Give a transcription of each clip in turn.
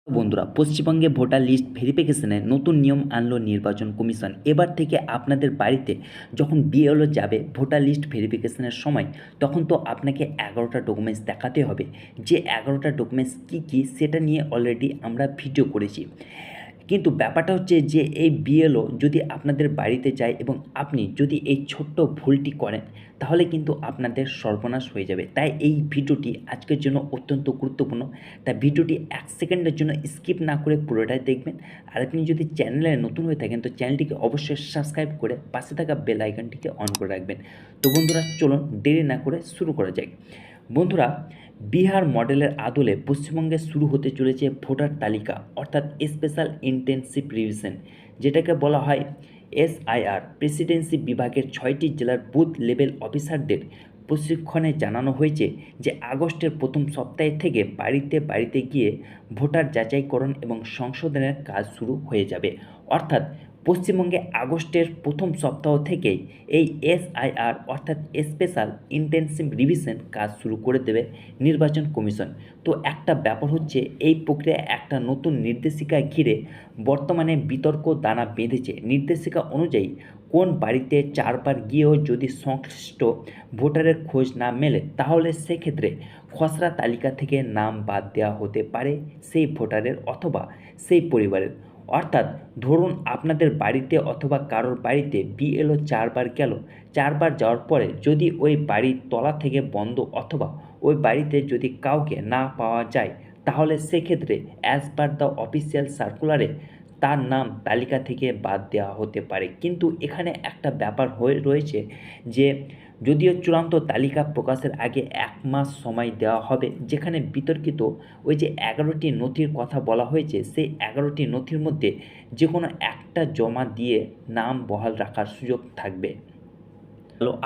বন্ধুরা, পশ্চিমবঙ্গে voter list ভেরিফিকেশনে নতুন নিয়ম আনলো নির্বাচন কমিশন। এবার থেকে আপনাদের বাড়িতে যখন বিএলও যাবে ভোটার লিস্ট ভেরিফিকেশনের সময়, তখন তো আপনাকে 11টা ডকুমেন্টস দেখাতে হবে। যে 11টা ডকুমেন্টস কী কী সেটা নিয়ে অলরেডি আমরা ভিডিও করেছি। কিন্তু ব্যাপারটা হচ্ছে যে এই বিএলও যদি আপনাদের বাড়িতে যায় এবং আপনি যদি এই ছোট্ট ভুলটি করেন, তাহলে কিন্তু আপনাদের সর্বনাশ হয়ে যাবে। তাই এই ভিডিওটি আজকের জন্য অত্যন্ত গুরুত্বপূর্ণ। তাই ভিডিওটি 1 সেকেন্ডের জন্য স্কিপ না করে পুরোটাই দেখবেন। আর আপনি যদি চ্যানেলে নতুন হয়ে থাকেন তো চ্যানেলটিকে অবশ্যই সাবস্ক্রাইব করে পাশে থাকা বেল আইকনটিকে অন করে রাখবেন। তো বন্ধুরা, চলুন দেরি না করে শুরু করা যাক। বন্ধুরা, বিহার মডেলের আদলে পশ্চিমবঙ্গে শুরু হতে চলেছে ভোটার তালিকা, অর্থাৎ স্পেশাল ইন্টেনসিভ রিভিশন, যেটাকে বলা হয় এসআইআর। প্রেসিডেন্সি বিভাগের 6টি জেলার বুথ লেভেল অফিসারদের প্রশিক্ষণে জানানো হয়েছে যে আগস্টের প্রথম সপ্তাহে থেকে বাড়িতে বাড়িতে গিয়ে ভোটার যাচাইকরণ এবং সংশোধনের কাজ শুরু হয়ে যাবে। অর্থাৎ পশ্চিমবঙ্গে আগস্টের প্রথম সপ্তাহ থেকেই এই এসআইআর অর্থাৎ স্পেশাল ইন্টেনসিভ রিভিশন কাজ শুরু করে দেবে নির্বাচন কমিশন। তো একটা ব্যাপার হচ্ছে, এই প্রক্রিয়া একটা নতুন নির্দেশিকা ঘিরে বর্তমানে বিতর্ক দানা বেঁধেছে। নির্দেশিকা অনুযায়ী কোন বাড়িতে 4বার গিয়েও যদি সংশ্লিষ্ট ভোটারের খোঁজ না মেলে, তাহলে সেক্ষেত্রে খসড়া তালিকা থেকে নাম বাদ দেওয়া হতে পারে সেই ভোটারের অথবা সেই পরিবারের। অর্থাৎ ধরুন আপনাদের বাড়িতে অথবা কারোর বাড়িতে বিএলও 4বার গেল, 4বার যাওয়ার পরে যদি ওই বাড়ির তলা থেকে বন্ধ অথবা ওই বাড়িতে যদি কাউকে না পাওয়া যায়, তাহলে সেক্ষেত্রে অ্যাজ পার দ্য অফিসিয়াল সার্কুলারে তার নাম তালিকা থেকে বাদ দেওয়া হতে পারে। কিন্তু এখানে একটা ব্যাপার হয়ে রয়েছে যে যদিও চূড়ান্ত তালিকা প্রকাশের আগে 1 মাস সময় দেওয়া হবে, যেখানে বিতর্কিত ওই যে 11টি নথির কথা বলা হয়েছে, সেই 11টি নথির মধ্যে যে কোনো একটা জমা দিয়ে নাম বহাল রাখার সুযোগ থাকবে।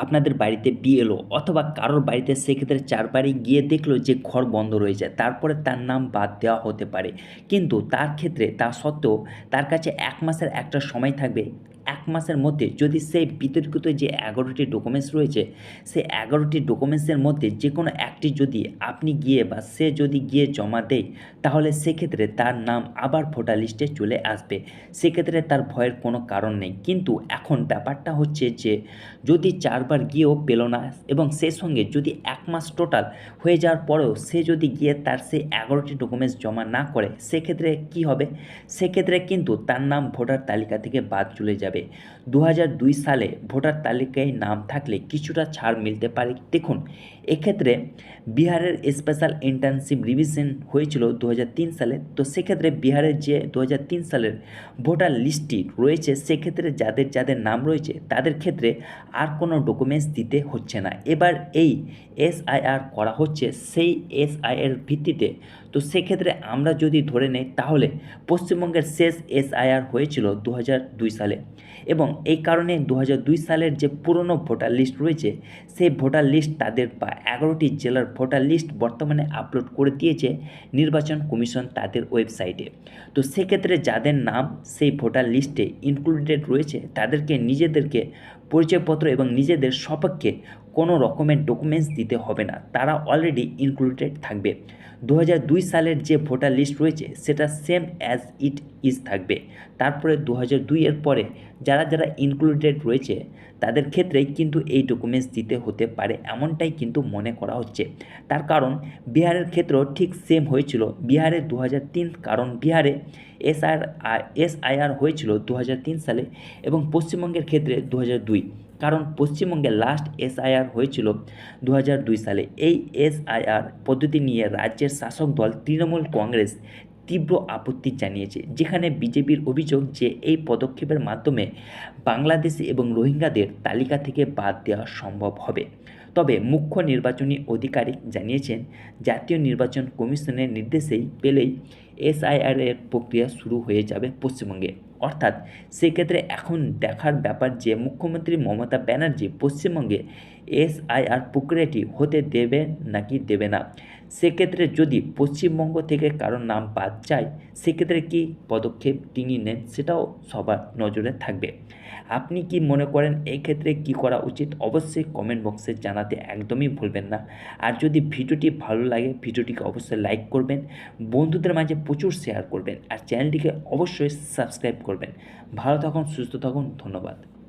আপনাদের বাড়িতে বিএলও অথবা কারোর বাড়িতে সেক্ষেত্রে 4বারই গিয়ে দেখলো যে ঘর বন্ধ রয়েছে, তারপরে তার নাম বাদ দেওয়া হতে পারে। কিন্তু তার ক্ষেত্রে তা সত্ত্বেও তার কাছে 1 মাসের একটা সময় থাকবে। 1 মাসের মধ্যে যদি সেই বিতর্কিত যে 11টি ডকুমেন্টস রয়েছে, সেই 11টি ডকুমেন্টসের মধ্যে যে কোনো একটি যদি আপনি গিয়ে বা সে যদি গিয়ে জমা দেয়, তাহলে সেক্ষেত্রে তার নাম আবার ভোটার লিস্টে চলে আসবে। সেক্ষেত্রে তার ভয়ের কোনো কারণ নেই। কিন্তু এখন ব্যাপারটা হচ্ছে যে যদি 4বার গিয়েও পেল না এবং সেই সঙ্গে যদি 1 মাস টোটাল হয়ে যাওয়ার পরেও সে যদি গিয়ে তার সেই 11টি ডকুমেন্টস জমা না করে, সেক্ষেত্রে কি হবে? সেক্ষেত্রে কিন্তু তার নাম ভোটার তালিকা থেকে বাদ চলে যাবে। 2002 সালে ভোটার তালিকায় নাম থাকলে কিছুটা ছাড় মিলতে পারে। দেখুন, এক্ষেত্রে বিহারের স্পেশাল ইন্টেনসিভ রিভিশন হয়েছিল 2003 সালে। তো সেক্ষেত্রে বিহারের যে 2003 সালের ভোটার লিস্টটি রয়েছে, সেক্ষেত্রে যাদের যাদের নাম রয়েছে তাদের ক্ষেত্রে আর কোনো ডকুমেন্টস দিতে হচ্ছে না। এবার এই এসআইআর করা হচ্ছে সেই এসআইআর ভিত্তিতে। তো সেক্ষেত্রে আমরা যদি ধরে নেই, তাহলে পশ্চিমবঙ্গের শেষ এসআইআর হয়েছিল 2002 সালে এবং এই কারণে 2002 সালের যে পুরনো ভোটার লিস্ট রয়েছে, সেই ভোটার লিস্ট তাদের বা 11টি জেলার ভোটার লিস্ট বর্তমানে আপলোড করে দিয়েছে নির্বাচন কমিশন তাদের ওয়েবসাইটে। তো সেক্ষেত্রে যাদের নাম সেই ভোটার লিস্টে ইনক্লুডেড রয়েছে, তাদেরকে নিজেদেরকে পরিচয়পত্র এবং নিজেদের সপক্ষে কোনো রকমের ডকুমেন্টস দিতে হবে না, তারা অলরেডি ইনক্লুডেড থাকবে। 2002 সালের যে ভোটার লিস্ট রয়েছে সেটা সেম অ্যাজ ইট ইজ থাকবে। তারপরে 2002 এর পরে যারা যারা ইনক্লুডেড রয়েছে তাদের ক্ষেত্রেই কিন্তু এই ডকুমেন্টস দিতে হতে পারে, এমনটাই কিন্তু মনে করা হচ্ছে। তার কারণ বিহারের ক্ষেত্রেও ঠিক সেম হয়েছিল। বিহারে 2003, কারণ বিহারে এসআইআর হয়েছিল 2003 সালে এবং পশ্চিমবঙ্গের ক্ষেত্রে 2002, কারণ পশ্চিমবঙ্গে লাস্ট এসআইআর হয়েছিল 2002 সালে। এই এসআইআর পদ্ধতি নিয়ে রাজ্যের শাসক দল তৃণমূল কংগ্রেস তীব্র আপত্তি জানিয়েছে, যেখানে বিজেপির অভিযোগ যে এই পদক্ষেপের মাধ্যমে বাংলাদেশি এবং রোহিঙ্গাদের তালিকা থেকে বাদ দেওয়া সম্ভব হবে। তবে মুখ্য নির্বাচনী আধিকারিক জানিয়েছেন, জাতীয় নির্বাচন কমিশনের নির্দেশেই পেলেই এসআইআর এর প্রক্রিয়া শুরু হয়ে যাবে পশ্চিমবঙ্গে। অর্থাৎ সেক্ষেত্রে এখন দেখার ব্যাপার যে মুখ্যমন্ত্রী মমতা ব্যানার্জি পশ্চিমবঙ্গে এসআইআর প্রক্রিয়াটি হতে দেবে নাকি দেবে না। সেক্ষেত্রে যদি পশ্চিমবঙ্গ থেকে কারোর নাম বাদ যায় সেক্ষেত্রে কী পদক্ষেপ তিনি নেন সেটাও সবার নজরে থাকবে। আপনি কি মনে করেন এই ক্ষেত্রে কী করা উচিত অবশ্যই কমেন্ট বক্সে জানাতে একদমই ভুলবেন না। আর যদি ভিডিওটি ভালো লাগে ভিডিওটিকে অবশ্যই লাইক করবেন, বন্ধুদের মাঝে প্রচুর শেয়ার করবেন আর চ্যানেলটিকে অবশ্যই সাবস্ক্রাইব করবেন। ভালো থাকুন, সুস্থ থাকুন, ধন্যবাদ।